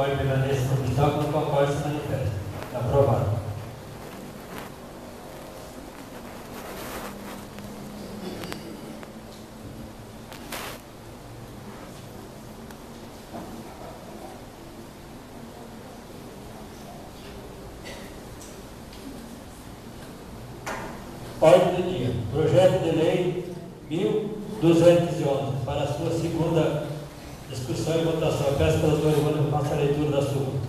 concorda permaneça como está, que não concorda se manifesta. Aprovado. Ordem do dia. Projeto de lei 1211 para a sua segunda discussão e votação. Eu peço para o doutor Ivone faça a leitura da súmula.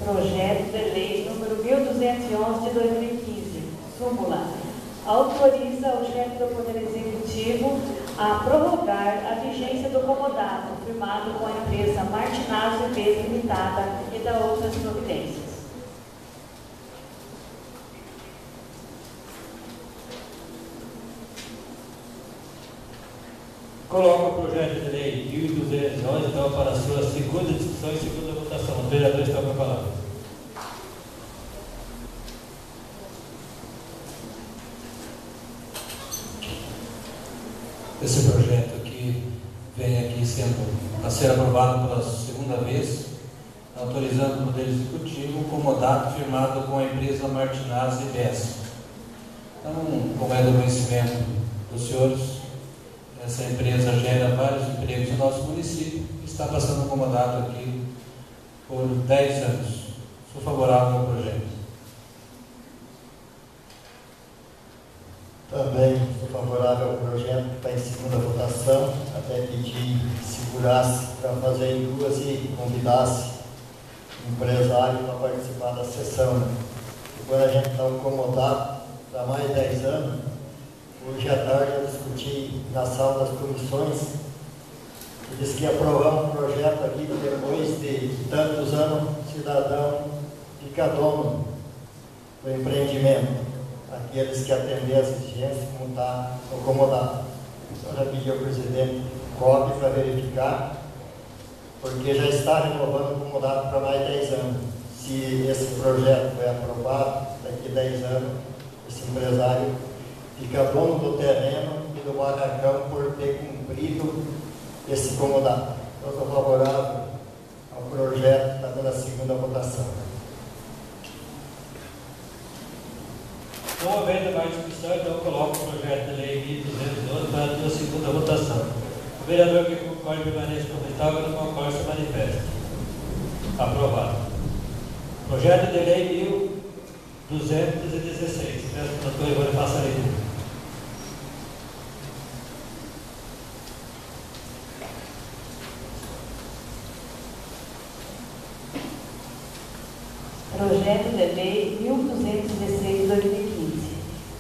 Projeto de lei número 1211 de 2015. Súmula. Autoriza o chefe do Poder Executivo a prorrogar a vigência do comodato firmado com a empresa Martinazzo e Limitada e da outras providências. Coloco o projeto de lei 1211 então para a sua segunda discussão e segunda votação. Os vereadores estão com a palavra. Esse projeto aqui vem aqui a ser aprovado pela segunda vez, autorizando o Poder Executivo o comodato firmado com a empresa Martinazzo e Bessa. Então, como é do conhecimento dos senhores, essa empresa gera vários empregos no nosso município e está passando um comodato aqui por 10 anos. Sou favorável ao projeto. Também sou favorável ao projeto que está em segunda votação, até pedir que segurasse para fazer em duas e convidasse o empresário para participar da sessão. E quando a gente está acomodado para mais 10 anos, hoje à tarde eu discuti na sala das comissões e disse que ia aprovar um projeto aqui que depois de tantos anos o cidadão fica dono do empreendimento. Aqueles que atendem as exigências, como está acomodado. Então, já pedi ao presidente cópia para verificar, porque já está renovando o acomodado para mais 10 anos. Se esse projeto for aprovado, daqui a 10 anos, esse empresário fica dono do terreno e do barracão por ter cumprido esse acomodado. Então, sou favorável ao projeto que está dando a segunda votação. Não havendo mais discussão, então eu coloco o projeto de lei 1212 para a sua segunda votação. O vereador que concorda permaneça como está, que não concorda se manifesta. Aprovado. Projeto de lei 1216. Peço que o doutor Ivone faça a leitura. Projeto de lei 1216 de 2015.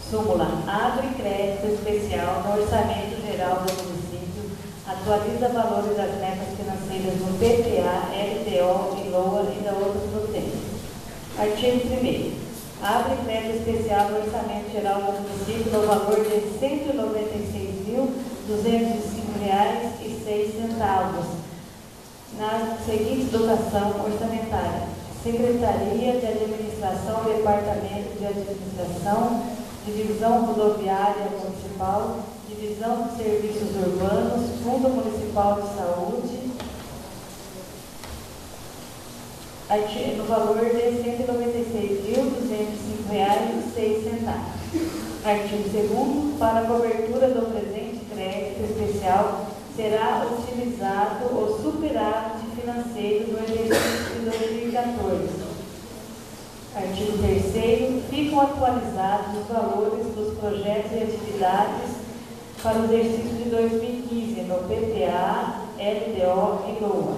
Súmula. Abre crédito especial no Orçamento Geral do Município, atualiza valores das metas financeiras no PPA, LTO e LOA e da outras providências. Artigo 1º. Abre crédito especial no Orçamento Geral do Município no valor de R$ 196.205,06 na seguinte dotação orçamentária: Secretaria de Administração, Departamento de Administração, Divisão Rodoviária Municipal, Divisão de Serviços Urbanos, Fundo Municipal de Saúde, no valor de R$ 196.205,06. Artigo 2º. Para a cobertura do presente crédito especial, será utilizado o superávit financeiro do exercício de 2014. Artigo 3º. Ficam atualizados os valores dos projetos e atividades para o exercício de 2015 no PPA, LDO e LOA.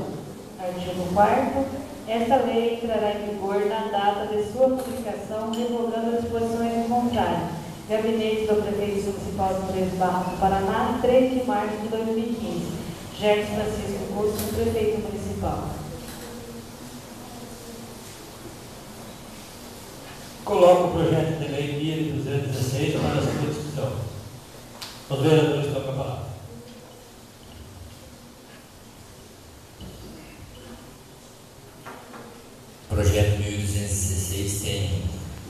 Artigo 4º. Esta lei entrará em vigor na data de sua publicação, revogando as disposições em contrário. Gabinete do Prefeito Municipal de Três Barras do Paraná, 3 de março de 2015. Gerson Francisco Curso, Prefeito Municipal. Coloco o projeto de lei 1216 para a sua discussão. Os vereadores estão com a palavra. O projeto 1216 tem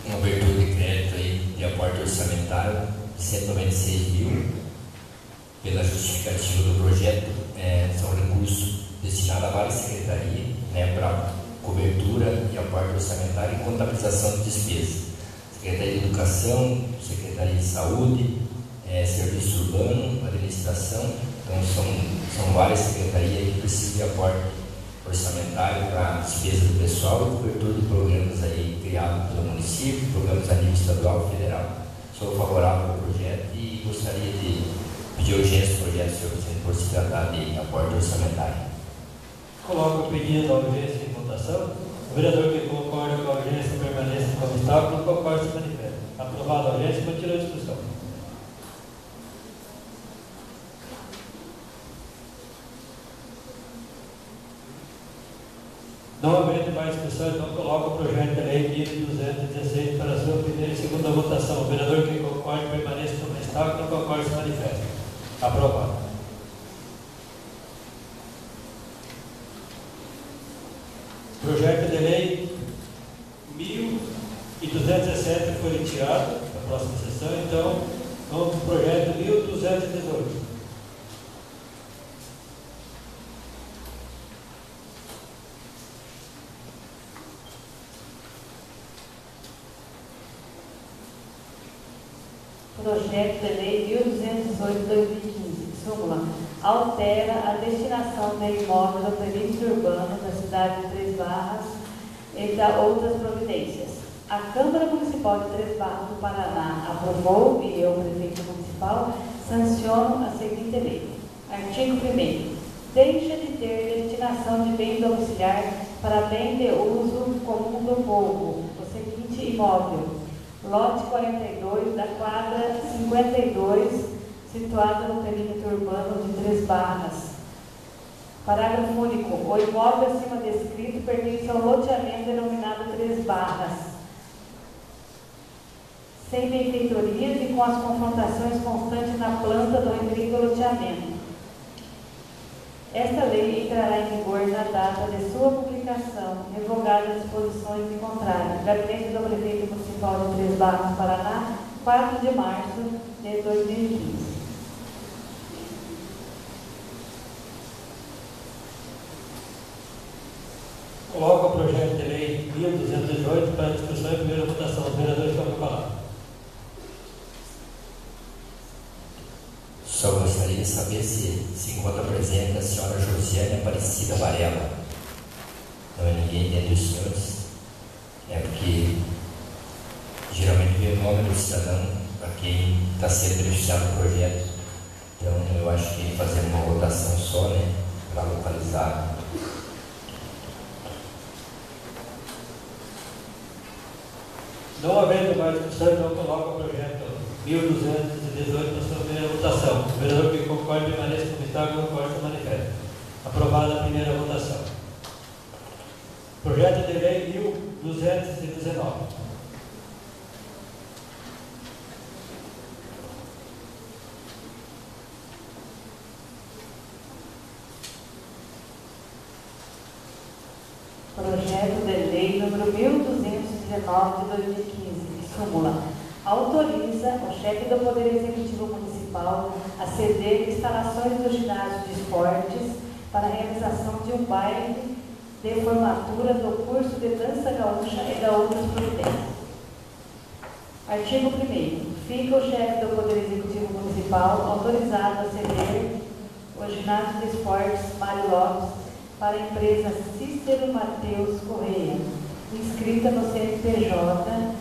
uma abertura de crédito aí de aporte orçamentário de 196 mil. Pela justificativa do projeto, são recursos destinados a várias secretarias, né, para cobertura e aporte orçamentário e contabilização de despesas. Secretaria de Educação, Secretaria de Saúde, Serviço Urbano, Administração. Então são várias secretarias que precisam de aporte orçamentário para despesa do pessoal e cobertura de programas aí criados pelo município, programas a nível estadual e federal. Sou favorável ao projeto e gostaria de pedir urgência do projeto, senhor presidente, por se tratar de aporte orçamentário. Coloco o pedido da urgência em votação. O vereador que concorda com a urgência permanece como está, não concorda se manifesta. Aprovada a urgência, continua a discussão. Não havendo mais discussão, então coloco o projeto de lei 1216 para sua primeira e segunda votação. O vereador que concorda permanece como está, não concorda se manifesta. Aprovado. Projeto de lei 1217 foi retirado da próxima sessão, então vamos para o projeto 1218. Projeto de lei 1218/2015, súmula, altera a destinação do imóvel do perímetro urbano da cidade de Três Barras, entre outras providências. A Câmara Municipal de Três Barras do Paraná aprovou e eu, prefeito municipal, sanciono a seguinte lei. Artigo 1º. Deixa de ter destinação de bem domiciliar para bem de uso comum do povo o seguinte imóvel: lote 42 da quadra 52, situado no perímetro urbano de Três Barras. Parágrafo único. O imóvel acima descrito pertence ao loteamento denominado Três Barras, sem benfeitorias e com as confrontações constantes na planta do antigo loteamento. Esta lei entrará em vigor na data de sua publicação, revogadas as disposições de contrário. Gabinete do Prefeito Municipal de Três Barras, Paraná, 4 de março de 2015. Coloco o projeto de lei 1218 para discussão e primeira votação. Os vereadores estão com a palavra. Só gostaria de saber se encontra presente a senhora Josiane Aparecida Varela. Não é ninguém dentro dos senhores. É porque geralmente vem o nome do cidadão para quem está sendo beneficiado do projeto. Então eu acho que fazer uma votação só, né, para localizar. Não havendo mais discussão, então coloco o projeto 1218 na sua primeira votação. O vereador que concorda permanece como está, concorda se manifesta. Aprovada a primeira votação. Projeto de lei 1219. Projeto de lei número 1219 de 2015, súmula, autoriza o chefe do Poder Executivo Municipal a ceder instalações do ginásio de esportes para a realização de um baile de formatura do curso de dança gaúcha e da outras providências. Artigo 1º. Fica o chefe do Poder Executivo Municipal autorizado a ceder o ginásio de esportes Mário Lopes para a empresa Cícero Mateus Correia, inscrita no CNPJ,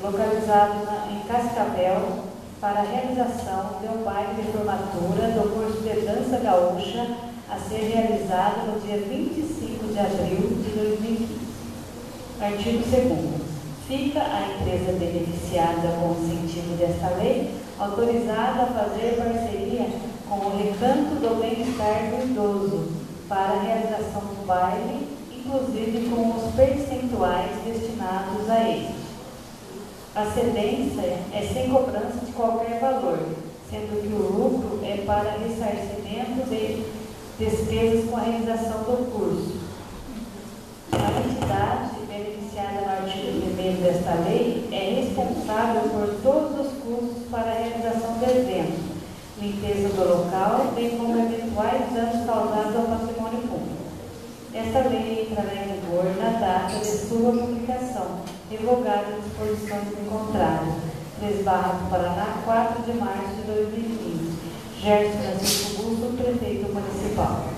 localizado em Cascavel, para a realização de um baile de formatura do curso de dança gaúcha a ser realizado no dia 25 de abril de 2015. Artigo 2º. Fica a empresa beneficiada com o incentivo desta lei autorizada a fazer parceria com o Recanto do Bem-Estar do Idoso para a realização do baile, inclusive com os percentuais destinados a este. A cedência é sem cobrança de qualquer valor, sendo que o lucro é para ressarcimento de despesas com a realização do curso. A entidade beneficiada no artigo 1º intermediário desta lei é responsável por todos os custos para a realização do evento, limpeza do local, bem como eventuais danos causados ao patrimônio público. Esta lei entrará em vigor na data de sua publicação, revogada as disposições em contrário. 3 Barras do Paraná, 4 de março de 2015. Gerson Francisco Busto, prefeito municipal.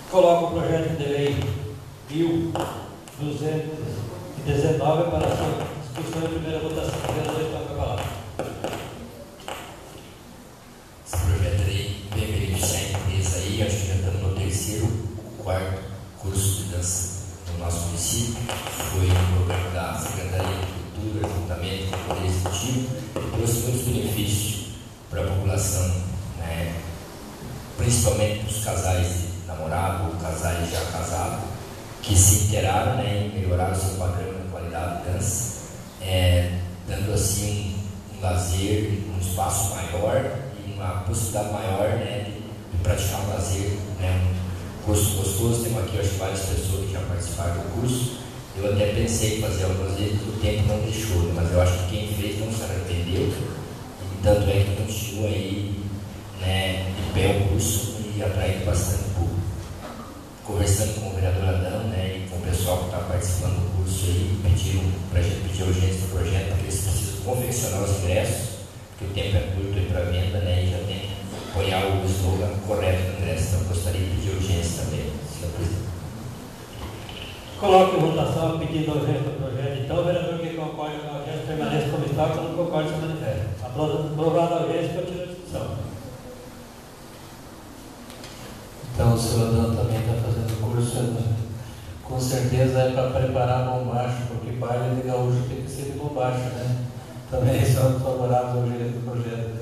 Coloco o projeto de lei 1219 para a sua discussão e primeira votação. Vereador, toca a palavra. Esse projeto de lei vem beneficiar a empresa aí, acho que já estamos no 3º, 4º curso de dança no nosso município. Foi um programa da Secretaria de Cultura, juntamente com o Poder Executivo, e trouxe muitos benefícios para a população, né? Principalmente para os casais de namorado, casais já casados, que se inteiraram, né, e melhoraram seu padrão de qualidade de dança, dando assim um lazer, um espaço maior e uma possibilidade maior, né, de praticar um lazer, né, um curso gostoso. Temos aqui, acho, várias pessoas que já participaram do curso. Eu até pensei em fazer algumas vezes, o tempo não deixou, né, mas eu acho que quem fez não se arrependeu, e tanto é que continua aí, né, de pé o curso e atraindo bastante público. Conversando com o vereador Adão, né, e com o pessoal que está participando do curso aí, pediram para a gente pedir urgência do projeto, porque eles precisam confeccionar os ingressos, porque o tempo é curto aí para venda, né, e já tem que apoiar o slogan correto do ingresso. Então, gostaria de pedir urgência também, senhor presidente. Coloque em votação a pedido da urgência do projeto. Então, o vereador que concorda com a urgência permaneça como está, que não concorda se manifesta. Aprovada a urgência, continua a discussão. Então, o senhor Adão também está fazendo curso, né? Com certeza é para preparar bombacho, porque baile de gaúcho tem que ser de bombacho, né? Também são favoráveis ao direito do projeto.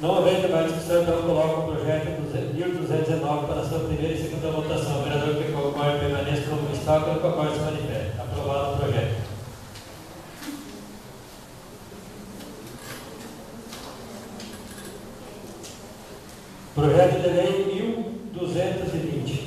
Não havendo mais discussão, então coloco o projeto 1219 para a sua primeira e segunda votação. O vereador que concorda permaneça como está, que não concorda se manifesta. Aprovado o projeto. Projeto de lei 1220.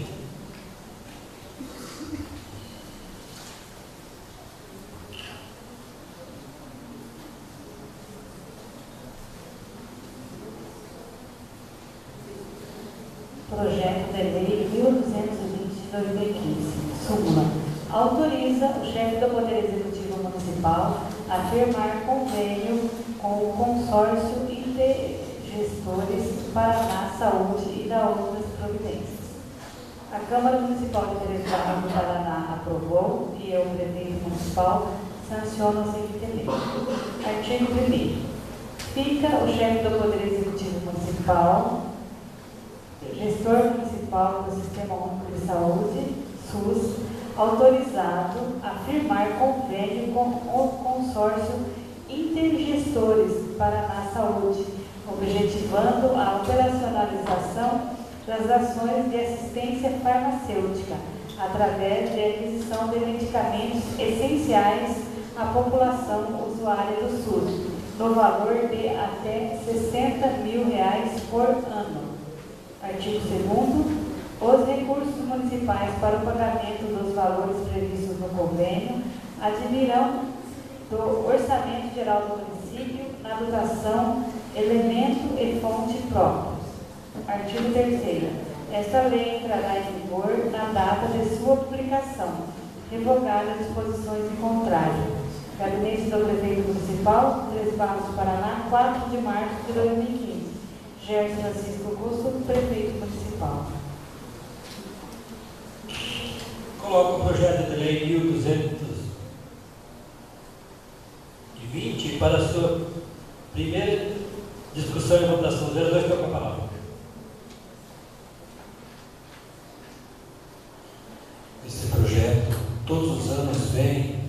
Projeto de lei 1220 de 2015. Súmula. Autoriza o chefe do Poder Executivo Municipal a firmar convênio com o consórcio Intergestores Paraná Saúde e da outras providências. A Câmara Municipal de 3 Barras do Paraná aprovou e eu, prefeito municipal, sanciono a seguinte lei. Artigo 1º. Fica o chefe do Poder Executivo Municipal, gestor municipal do Sistema Único de Saúde, SUS, autorizado a firmar convênio com o consórcio Intergestores Paraná Saúde, objetivando a operacionalização das ações de assistência farmacêutica, através de aquisição de medicamentos essenciais à população usuária do SUS, no valor de até R$60 mil por ano. Artigo 2º. Os recursos municipais para o pagamento dos valores previstos no convênio advirão do Orçamento Geral do município na dotação, elemento e fonte próprios. Artigo 3º. Esta lei entrará em vigor na data de sua publicação, revogada as disposições em contrário. Gabinete do Prefeito Municipal, 3 Barras do Paraná, 4 de março de 2015. Gerson Francisco Busto, Prefeito Municipal. Coloco o projeto de lei 1220 para a sua primeira discussão e votação. Os vereadores estão com a palavra. Esse projeto, todos os anos, vem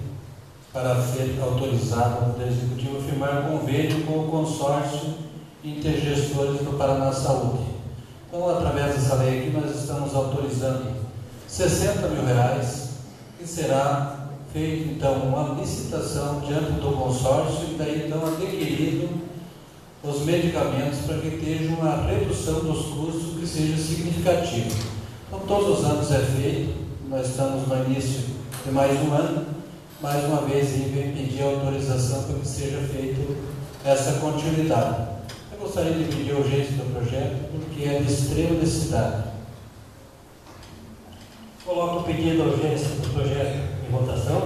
para ser autorizado o Poder Executivo a firmar convênio com o consórcio Intergestores do Paraná Saúde. Então, através dessa lei aqui, nós estamos autorizando R$60 mil, que será feita, então, uma licitação diante do consórcio e daí, então, adquirido os medicamentos para que tenha uma redução dos custos que seja significativa. Então, todos os anos é feito, nós estamos no início de mais um ano, mais uma vez aí vem pedir autorização para que seja feita essa continuidade. Eu gostaria de pedir a urgência do projeto, porque é de extrema necessidade. Coloco o pedido de urgência do projeto em votação.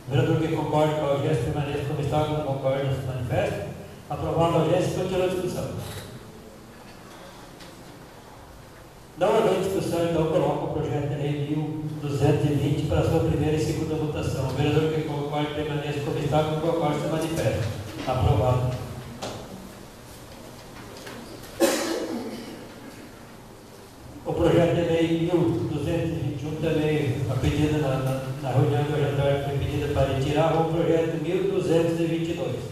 O vereador que concorda com a urgência permaneça como está, que não concorda se manifesta. Aprovada a urgência, continua a discussão. Não havendo discussão, então coloco o projeto de lei 1220 para sua primeira e segunda votação. O vereador que concorda permaneça como está, que não concorda se manifesta. Aprovado. O projeto de lei 1221 também, a pedida na reunião do jantar foi pedida para retirar o projeto 1222.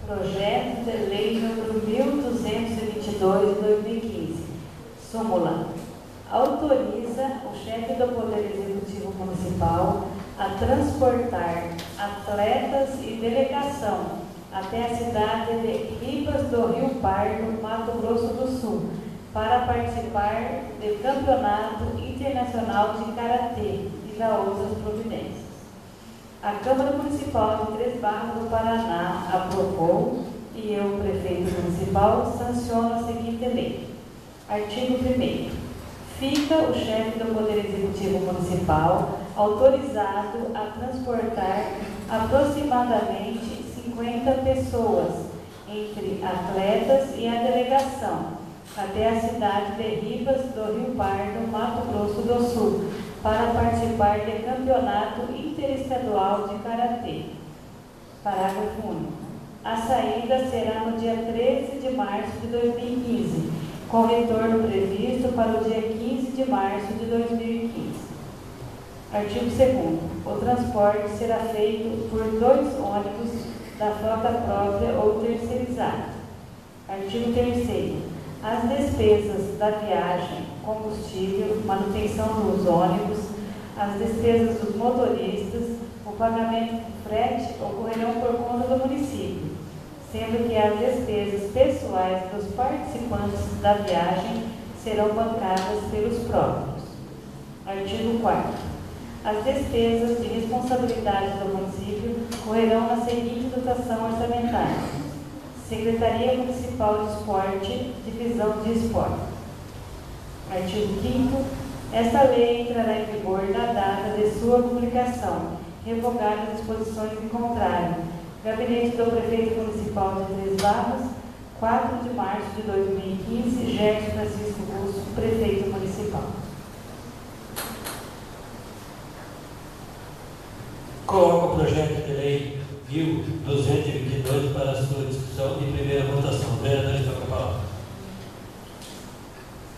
Projeto de lei número 1222 de 2015. Súmula. Autoriza o chefe do Poder Executivo Municipal a transportar atletas e delegação até a cidade de Ribas do Rio Pardo, Mato Grosso do Sul, para participar do Campeonato Internacional de Karatê e da outras providências. A Câmara Municipal de Três Barras do Paraná aprovou e eu, prefeito municipal, sanciono a seguinte lei. Artigo 1º. Fica o chefe do Poder Executivo Municipal autorizado a transportar aproximadamente 50 pessoas, entre atletas e a delegação, até a cidade de Ribas do Rio Pardo, Mato Grosso do Sul, para participar do Campeonato Interestadual de Karatê. Parágrafo único. A saída será no dia 13 de março de 2015, com retorno previsto para o dia 15 de março de 2015. Artigo 2º. O transporte será feito por 2 ônibus da frota própria ou terceirizada. Artigo 3º. As despesas da viagem, combustível, manutenção dos ônibus, as despesas dos motoristas, o pagamento de frete ocorrerão por conta do município, sendo que as despesas pessoais dos participantes da viagem serão bancadas pelos próprios. Artigo 4º. As despesas de responsabilidade do município correrão na seguinte dotação orçamentária: Secretaria Municipal de Esporte, Divisão de Esporte. Artigo 5º. Esta lei entrará em vigor na data de sua publicação, revogadas as disposições em contrário. Gabinete do Prefeito Municipal de Três Barras, 4 de março de 2015, Gerson Francisco Russo, Prefeito Municipal. Coloco o projeto de lei 1222 para a sua discussão e primeira votação. O vereador está com a palavra.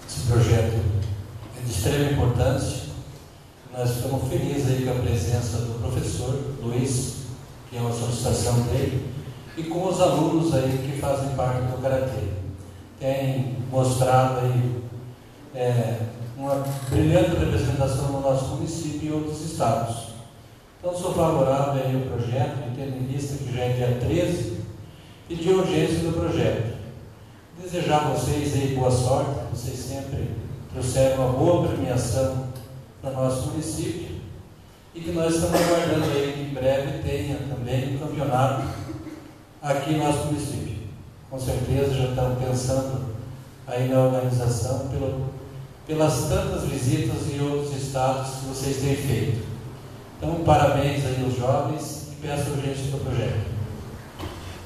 Esse projeto é de extrema importância. Nós estamos felizes aí com a presença do professor Luiz, que é uma solicitação dele, e com os alunos aí que fazem parte do Karatê. Tem mostrado aí uma brilhante representação no nosso município e outros estados. Então, sou favorável aí ao projeto, tendo em vista que já é dia 13, pedir urgência do projeto. Desejar a vocês aí boa sorte, vocês sempre trouxeram uma boa premiação para o nosso município e que nós estamos aguardando aí que em breve tenha também um campeonato aqui no nosso município. Com certeza já estamos pensando aí na organização pelas tantas visitas em outros estados que vocês têm feito. Então, parabéns aí aos jovens e peço a urgência do projeto.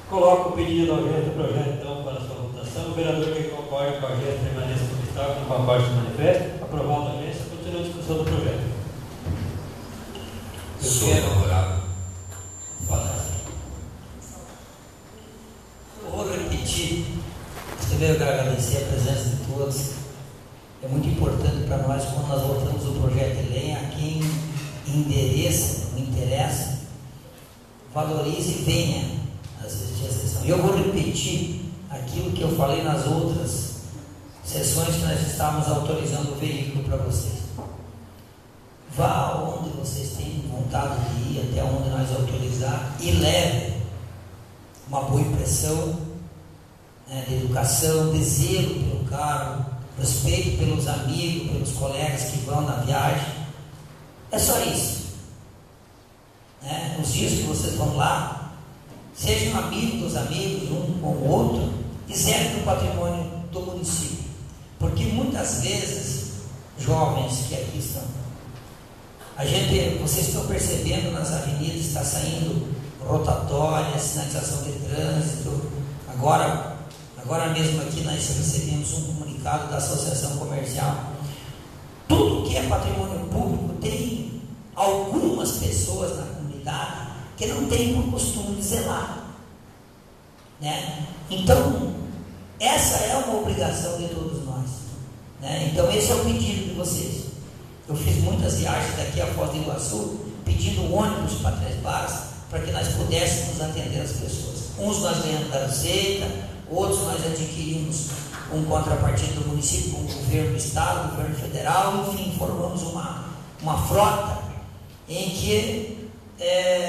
Coloco o pedido de urgência do projeto, então, para a sua votação. O vereador que concorda com a urgência permaneça como está, que não concorda se manifesta. Aprovado a urgência, continua a discussão do projeto. Sou favorável. Eu vou repetir. Primeiro, eu quero agradecer a presença de todos. É muito importante para nós, quando nós votamos o projeto de lei, a quem interessa, valorize e venha assistir a sessão. E eu vou repetir aquilo que eu falei nas outras sessões que nós estávamos autorizando o veículo para vocês. Vá onde vocês têm vontade de ir, até onde nós autorizar, e leve uma boa impressão, né, de educação, de zelo pelo carro, respeito pelos amigos, pelos colegas que vão na viagem. É só isso. Né? Os dias que vocês vão lá, sejam amigos dos amigos, um com o outro, e zelo do patrimônio do município. Porque muitas vezes, jovens que aqui estão, vocês estão percebendo nas avenidas, está saindo rotatória, sinalização de trânsito. Agora mesmo aqui nós recebemos um comunicado da Associação Comercial. Tudo que é patrimônio público tem algumas pessoas na comunidade que não têm por costume de zelar, né? Então, essa é uma obrigação de todos nós, né? Então, esse é o pedido de vocês. Eu fiz muitas viagens daqui a Foz do Iguaçu, pedindo ônibus para Três Barras, para que nós pudéssemos atender as pessoas. Uns nós ganhamos da Receita, outros nós adquirimos um contrapartida do município, com o governo do estado, o governo federal, enfim, formamos uma frota em que,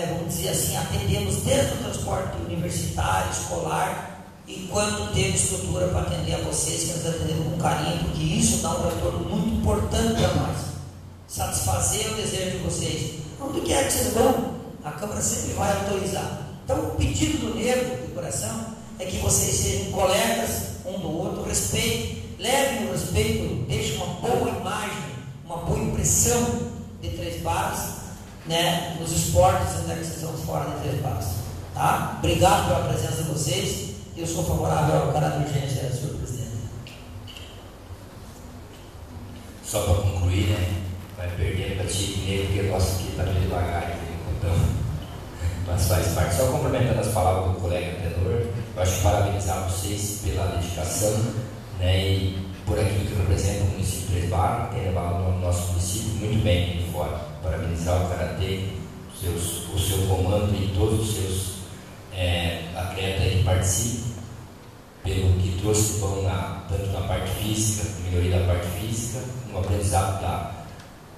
vamos dizer assim, atendemos desde o transporte universitário, escolar, e quando teve estrutura para atender a vocês, que nós atendemos com carinho, porque isso dá um retorno muito importante para nós. Satisfazer o desejo de vocês. Onde quer que vocês vão, a Câmara sempre vai autorizar. Então, o pedido do negro, de coração, é que vocês sejam colegas um do outro, respeitem, levem o respeito, deixem uma boa imagem, uma boa impressão de Três Barras, né, nos esportes onde é que vocês estão fora de Três Barras. Tá? Obrigado pela presença de vocês. Eu sou favorável ao caráter de urgência, senhor presidente. Só para concluir, né? Vai perder para ti negro, porque o nosso aqui está meio devagar, então, mas faz parte. Só complementando as palavras do colega anterior, eu acho que parabenizar vocês pela dedicação, né, e por aquilo que representa o município de Três Barras, tem levado o nosso município muito bem aqui fora. Parabenizar o Karatê, o seu comando e todos os seus atletas que participam, pelo que trouxe bom tanto na parte física, melhoria da parte física, no aprendizado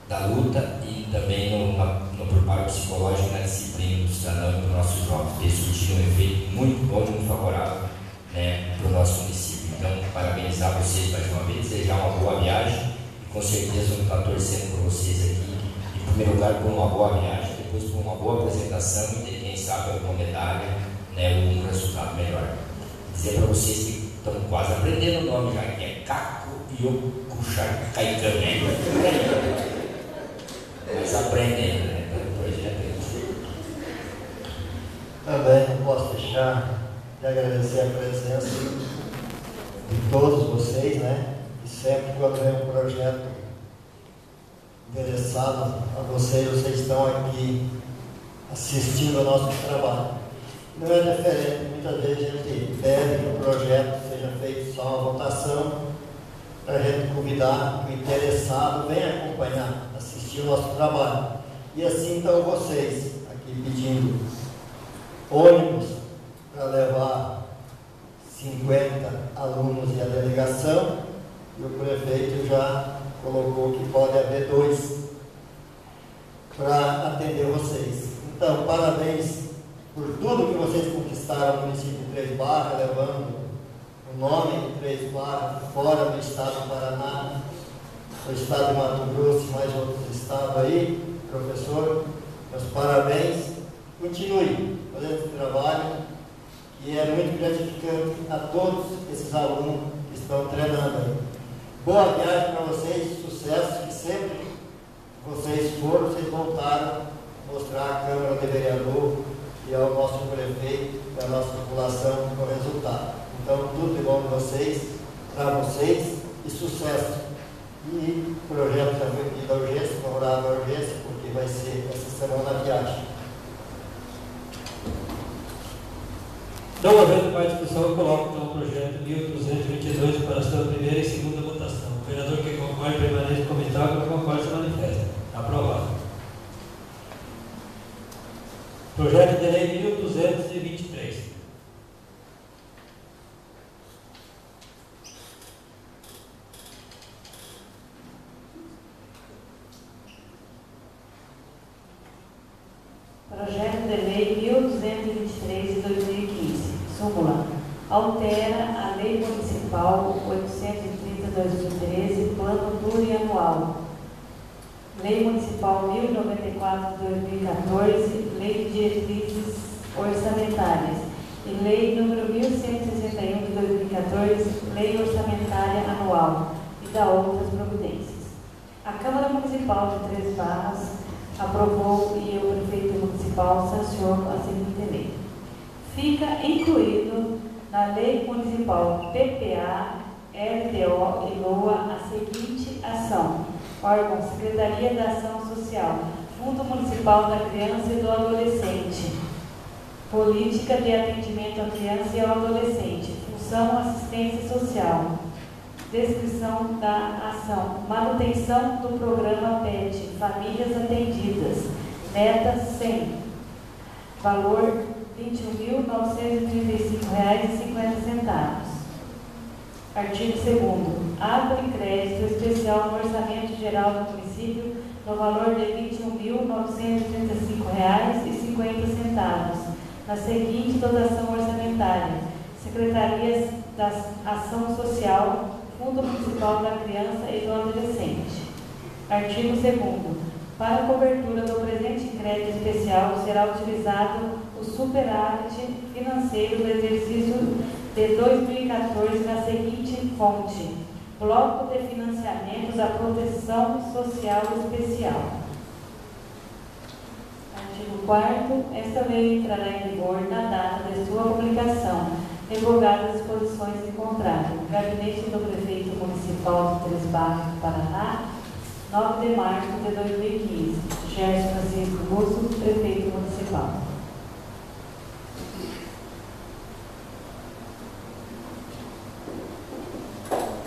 da luta e também no preparo psicológico, na disciplina do cidadão e do nosso jovem. Isso tinha um efeito muito bom e muito favorável, né, para o nosso município. Então, parabenizar vocês mais uma vez, desejar uma boa viagem e com certeza vamos estar torcendo por vocês aqui, em primeiro lugar por uma boa viagem, depois por uma boa apresentação e quem sabe alguma medalha, né, um resultado melhor. Dizer para vocês que estão quase aprendendo o nome já, que é Caco Yokuchar Caicano. Mas aprendem, né? O projeto Também não posso deixar de agradecer a presença de todos vocês, né? E sempre quando vem um projeto interessado a vocês estão aqui assistindo ao nosso trabalho. Não é diferente, muitas vezes a gente pede que o projeto seja feito só uma votação, para a gente convidar o interessado, venha acompanhar, assistir o nosso trabalho. E assim estão vocês aqui pedindo ônibus para levar 50 alunos e a delegação, e o prefeito já colocou que pode haver 2 para atender vocês. Então, parabéns por tudo que vocês conquistaram no município de Três Barras, levando o nome de Três Barras fora do estado do Paraná, do estado de Mato Grosso e mais outros estados aí, professor. Meus parabéns. Continue fazendo esse trabalho, que é muito gratificante a todos esses alunos que estão treinando aí. Boa viagem para vocês, sucesso, que sempre vocês foram, vocês voltaram a mostrar à Câmara de Vereador e ao nosso prefeito e à nossa população o resultado. Então, tudo de bom para vocês e sucesso. E projeto da urgência, favorável à urgência, porque vai ser essa semana a viagem. Não havendo mais discussão, eu coloco então o projeto 1222 para a sua primeira e segunda votação. O vereador que concorde permanece comentado, que concorde se manifesta. Aprovado. Projeto de lei 1223. Projeto de Lei 1223 de 2015. Súmula. Altera a Lei Municipal 830/2013, Plano Plurianual. Lei Municipal 1094/2014, Lei de Diretrizes Orçamentárias. E Lei número 1161 de 2014, Lei Orçamentária Anual. E da outras providências. A Câmara Municipal de Três Barras aprovou e o Prefeito Municipal sancionou a seguinte lei. Fica incluído na Lei Municipal PPA, LTO e LOA a seguinte ação. Órgão: Secretaria da Ação Social, Fundo Municipal da Criança e do Adolescente, Política de Atendimento à Criança e ao Adolescente, Função Assistência Social. Descrição da ação: manutenção do programa PET, Famílias Atendidas, meta 100, valor R$ 21.935,50. Artigo 2º. Abre crédito especial no Orçamento Geral do Município no valor de R$ 21.935,50, na seguinte dotação orçamentária: Secretarias da Ação Social, Fundo Municipal da Criança e do Adolescente. Artigo 2º. Para a cobertura do presente crédito especial será utilizado o superávit financeiro do exercício de 2014 na seguinte fonte: Bloco de Financiamentos à Proteção Social Especial. Artigo 4º. Esta lei entrará em vigor na data de sua publicação, revogadas as disposições de contrato. Gabinete do Prefeito Municipal de Três Barras, Paraná, 9 de março de 2015. Gerson Francisco Russo, Prefeito Municipal.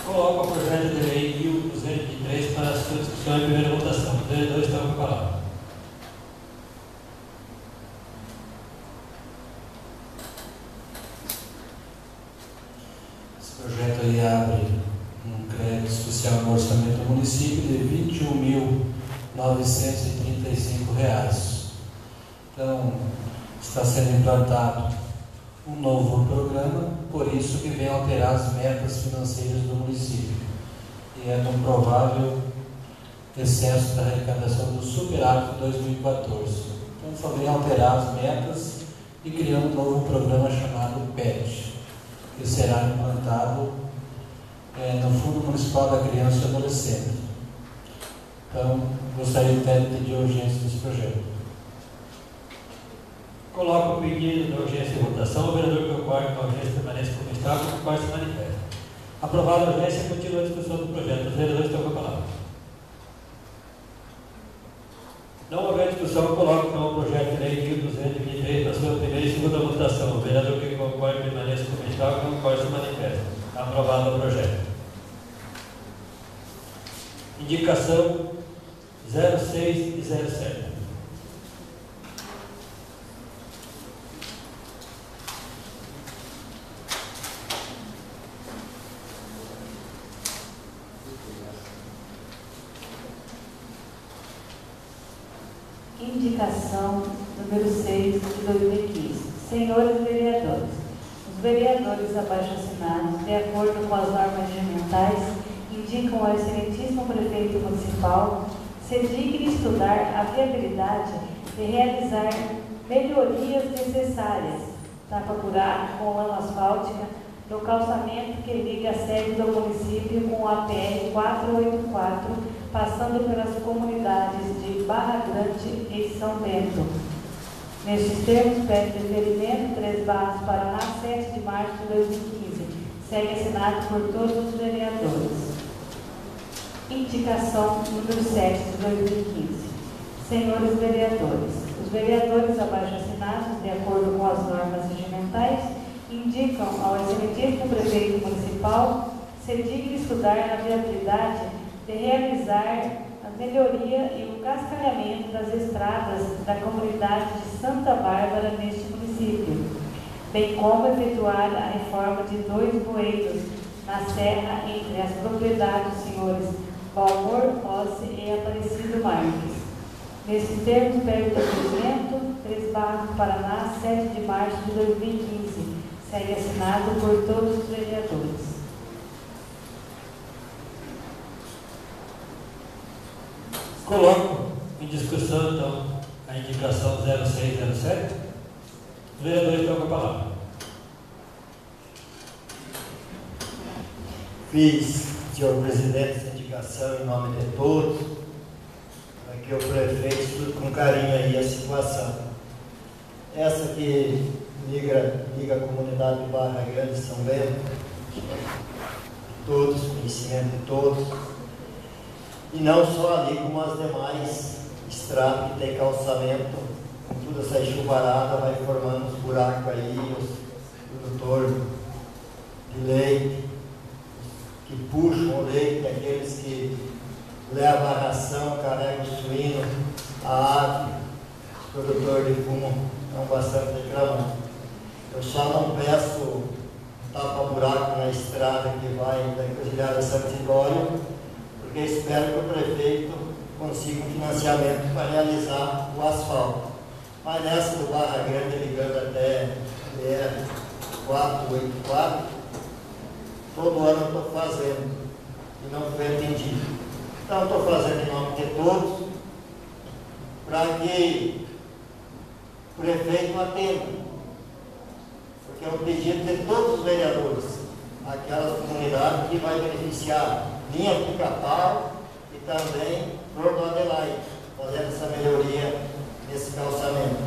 Coloco o projeto de lei 1223 para a sua discussão em primeira votação. Os vereadores estão com a palavra. Esse projeto aí abre um crédito especial no orçamento do município de R$ 21.935. Então, está sendo implantado um novo programa, por isso que vem alterar as metas financeiras do município. E é um provável excesso da arrecadação do superávit de 2014. Então, só vem alterar as metas e criar um novo programa chamado PET, que será implantado no Fundo Municipal da Criança e Adolescente. Então, gostaria de pedir urgência desse projeto. Coloco o pedido da urgência em votação. O vereador que concorda com a urgência permanece como está, o concorda se manifesta. Aprovada a urgência, continua a discussão do projeto. Os vereadores estão com a palavra. Não haver discussão, coloco então o projeto de lei 1223 na sua primeira e segunda votação. O vereador que concorda permanece como está, o concorda se manifesta. Aprovado o projeto. Indicação 06 e 07. Indicação número 6 de 2015. Senhores vereadores, os vereadores abaixo-assinados, de acordo com as normas regimentais, indicam ao excelentíssimo Prefeito Municipal se digne estudar a viabilidade de realizar melhorias necessárias, tapa-buraco com lama asfáltica, no calçamento que liga a sede do município com a PR 484, passando pelas comunidades de Barra Grande e São Bento. Nestes termos, pede deferimento 3 Barras, Paraná, 7 de março de 2015. Segue assinado por todos os vereadores. Indicação número 7 de 2015. Senhores vereadores, os vereadores abaixo assinados, de acordo com as normas regimentais, indicam ao excelentíssimo Prefeito Municipal se digne estudar a viabilidade de realizar a melhoria e o cascalhamento das estradas da comunidade de Santa Bárbara neste município, bem como efetuar a reforma de 2 bueiros na serra entre as propriedades dos senhores Valmor Rossi e Aparecido Marques. Nesses termos, pede o documento, 3 Barras do Paraná, 7 de março de 2015. Segue assinado por todos os vereadores. Coloco em discussão, então, a indicação 0607. Os vereadores estão com a palavra. Fiz, senhor presidente, essa indicação em nome de todos, para que o prefeito estude com carinho aí a situação. Essa que liga a comunidade de Barra Grande São Bento, todos, conhecimento de todos, e não só ali, como as demais estradas que tem calçamento, com toda essa chuvarada, vai formando os buracos aí, os produtores de leite, que puxam o leite, aqueles que levam a ração, carregam o suíno, a ave, os produtores de fumo estão bastante reclamando. Eu só não peço tapa-buraco na estrada que vai da Encruzilhada Santo Sidónio, porque espero que o prefeito consiga um financiamento para realizar o asfalto. Mas nessa do Barra Grande, ligando até BR 484, todo ano eu estou fazendo e não foi atendido. Então estou fazendo em nome de todos, para que o prefeito atenda. Porque é um pedido de todos os vereadores, aquelas comunidades que vai beneficiar linha Pica-Pau e também Flor do Adelaide, fazendo essa melhoria nesse calçamento.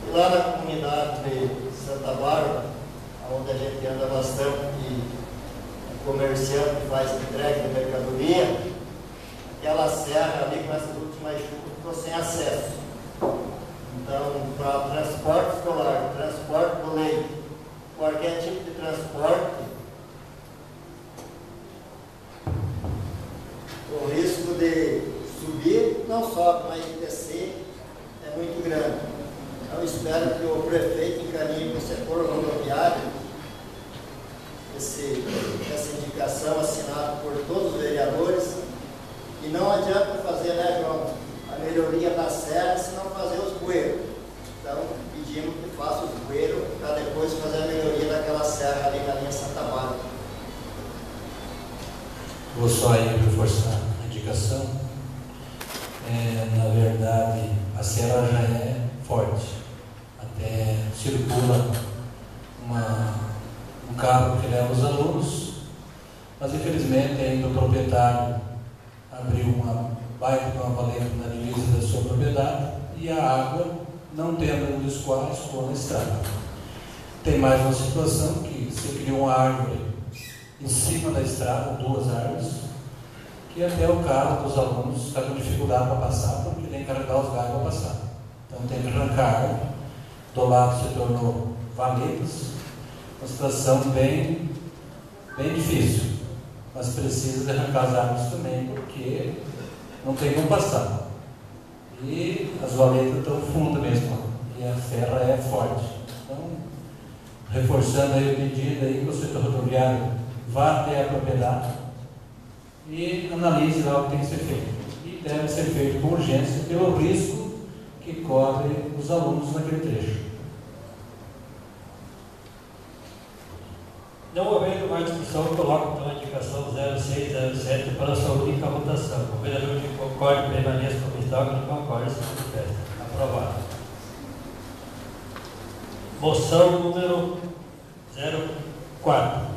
E lá na comunidade de Santa Bárbara, onde a gente anda bastante, e o comerciante faz entrega de mercadoria, aquela serra ali com essas últimas chuvas ficou sem acesso. Então, para transporte escolar, transporte do leite, qualquer tipo de transporte, o risco de subir não sobe, mas de descer é muito grande. Então, espero que o prefeito encaminhe com o setor rodoviário essa indicação assinada por todos os vereadores. E não adianta fazer, né, João, a melhoria da serra se não fazer os bueiros. Então, pedimos que faça os bueiros para depois fazer a melhoria daquela serra ali na linha Santa Bárbara. Vou só aí reforçar a indicação. Na verdade, a serra já é forte. Até circula um carro que leva os alunos, mas infelizmente ainda o proprietário abriu uma baita de uma valeta na divisa da sua propriedade e a água, não tendo onde escoar, escoa na estrada. Tem mais uma situação que se criou uma árvore em cima da estrada, 2 árvores, que até o carro dos alunos está com dificuldade para passar, porque tem que carregar os galhos para passar. Então tem que arrancar a árvore. Do lado se tornou valetas, uma situação bem difícil, mas precisa de arrancar as árvores também, porque não tem como passar. E as valetas estão fundas mesmo, e a serra é forte. Então, reforçando aí o pedido aí que o setor rodoviário vá até a propriedade e analise lá o que tem que ser feito. E deve ser feito com urgência pelo risco que corre os alunos naquele trecho. Não havendo mais discussão, eu coloco então a indicação 0607 para a sua única votação. O vereador que concorde permaneça como está, que não concorde se manifesta. Aprovado. Moção número 04.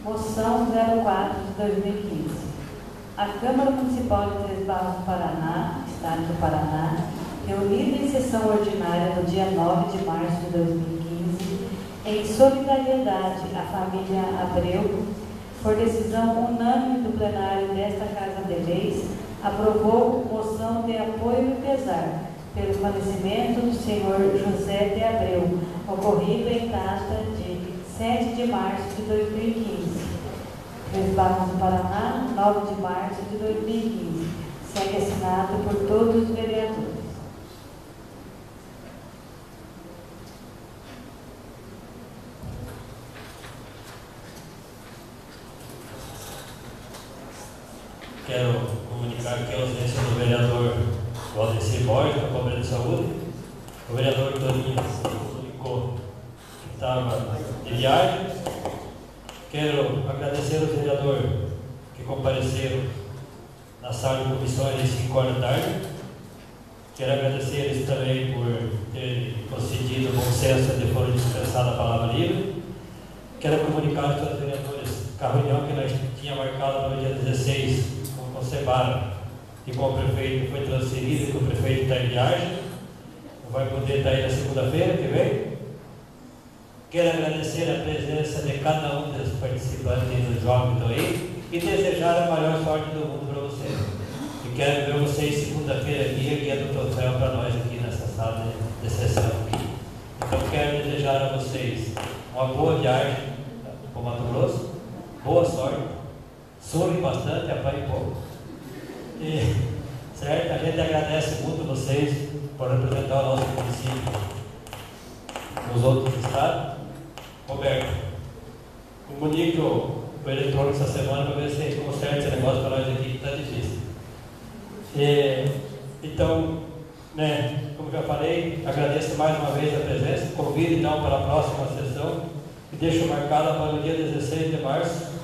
Moção 04 de 2015. A Câmara Municipal de 3 Barras do Paraná, Estado do Paraná, reunida em sessão ordinária no dia 9 de março de 2015, em solidariedade à família Abreu, por decisão unânime do plenário desta Casa de Leis, aprovou moção de apoio e pesar pelo falecimento do senhor José de Abreu, ocorrido em data de 7 de março de 2015. 3 Barras do Paraná, 9 de março de 2015. Segue assinado por todos os vereadores. quero comunicar aqui a ausência do vereador Valdecir Borges, da Câmara de Saúde. O vereador Toninho comunicou que estava de viagem. Quero agradecer ao vereador que compareceram na sala de comissões às 5 horas da tarde. Quero agradecer eles também por ter concedido o bom senso de forem dispensada a palavra livre. Quero comunicar aos vereadores que a reunião que nós tínhamos marcado no dia 16 com o Sebara e com o prefeito foi transferida, e que o prefeito está em viagem, não vai poder estar aí na segunda-feira que vem. Quero agradecer a presença de cada um dos participantes do jogo que estão aí e desejar a maior sorte do mundo para vocês. E quero ver vocês segunda-feira aqui, erguendo o troféu para nós aqui nessa sala de sessão. Então quero desejar a vocês uma boa viagem para o Mato Grosso, boa sorte, sorri bastante, apanhe pouco. E, certo? A gente agradece muito vocês por representar o nosso município nos outros estados. Roberto, comunique o eletrônico essa semana para ver se conserta esse negócio para nós aqui que está difícil. Então, né, como já falei, agradeço mais uma vez a presença, convido então para a próxima sessão e deixo marcada para o dia 16 de março.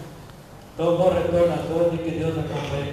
Então, bom retorno a todos e que Deus acompanhe.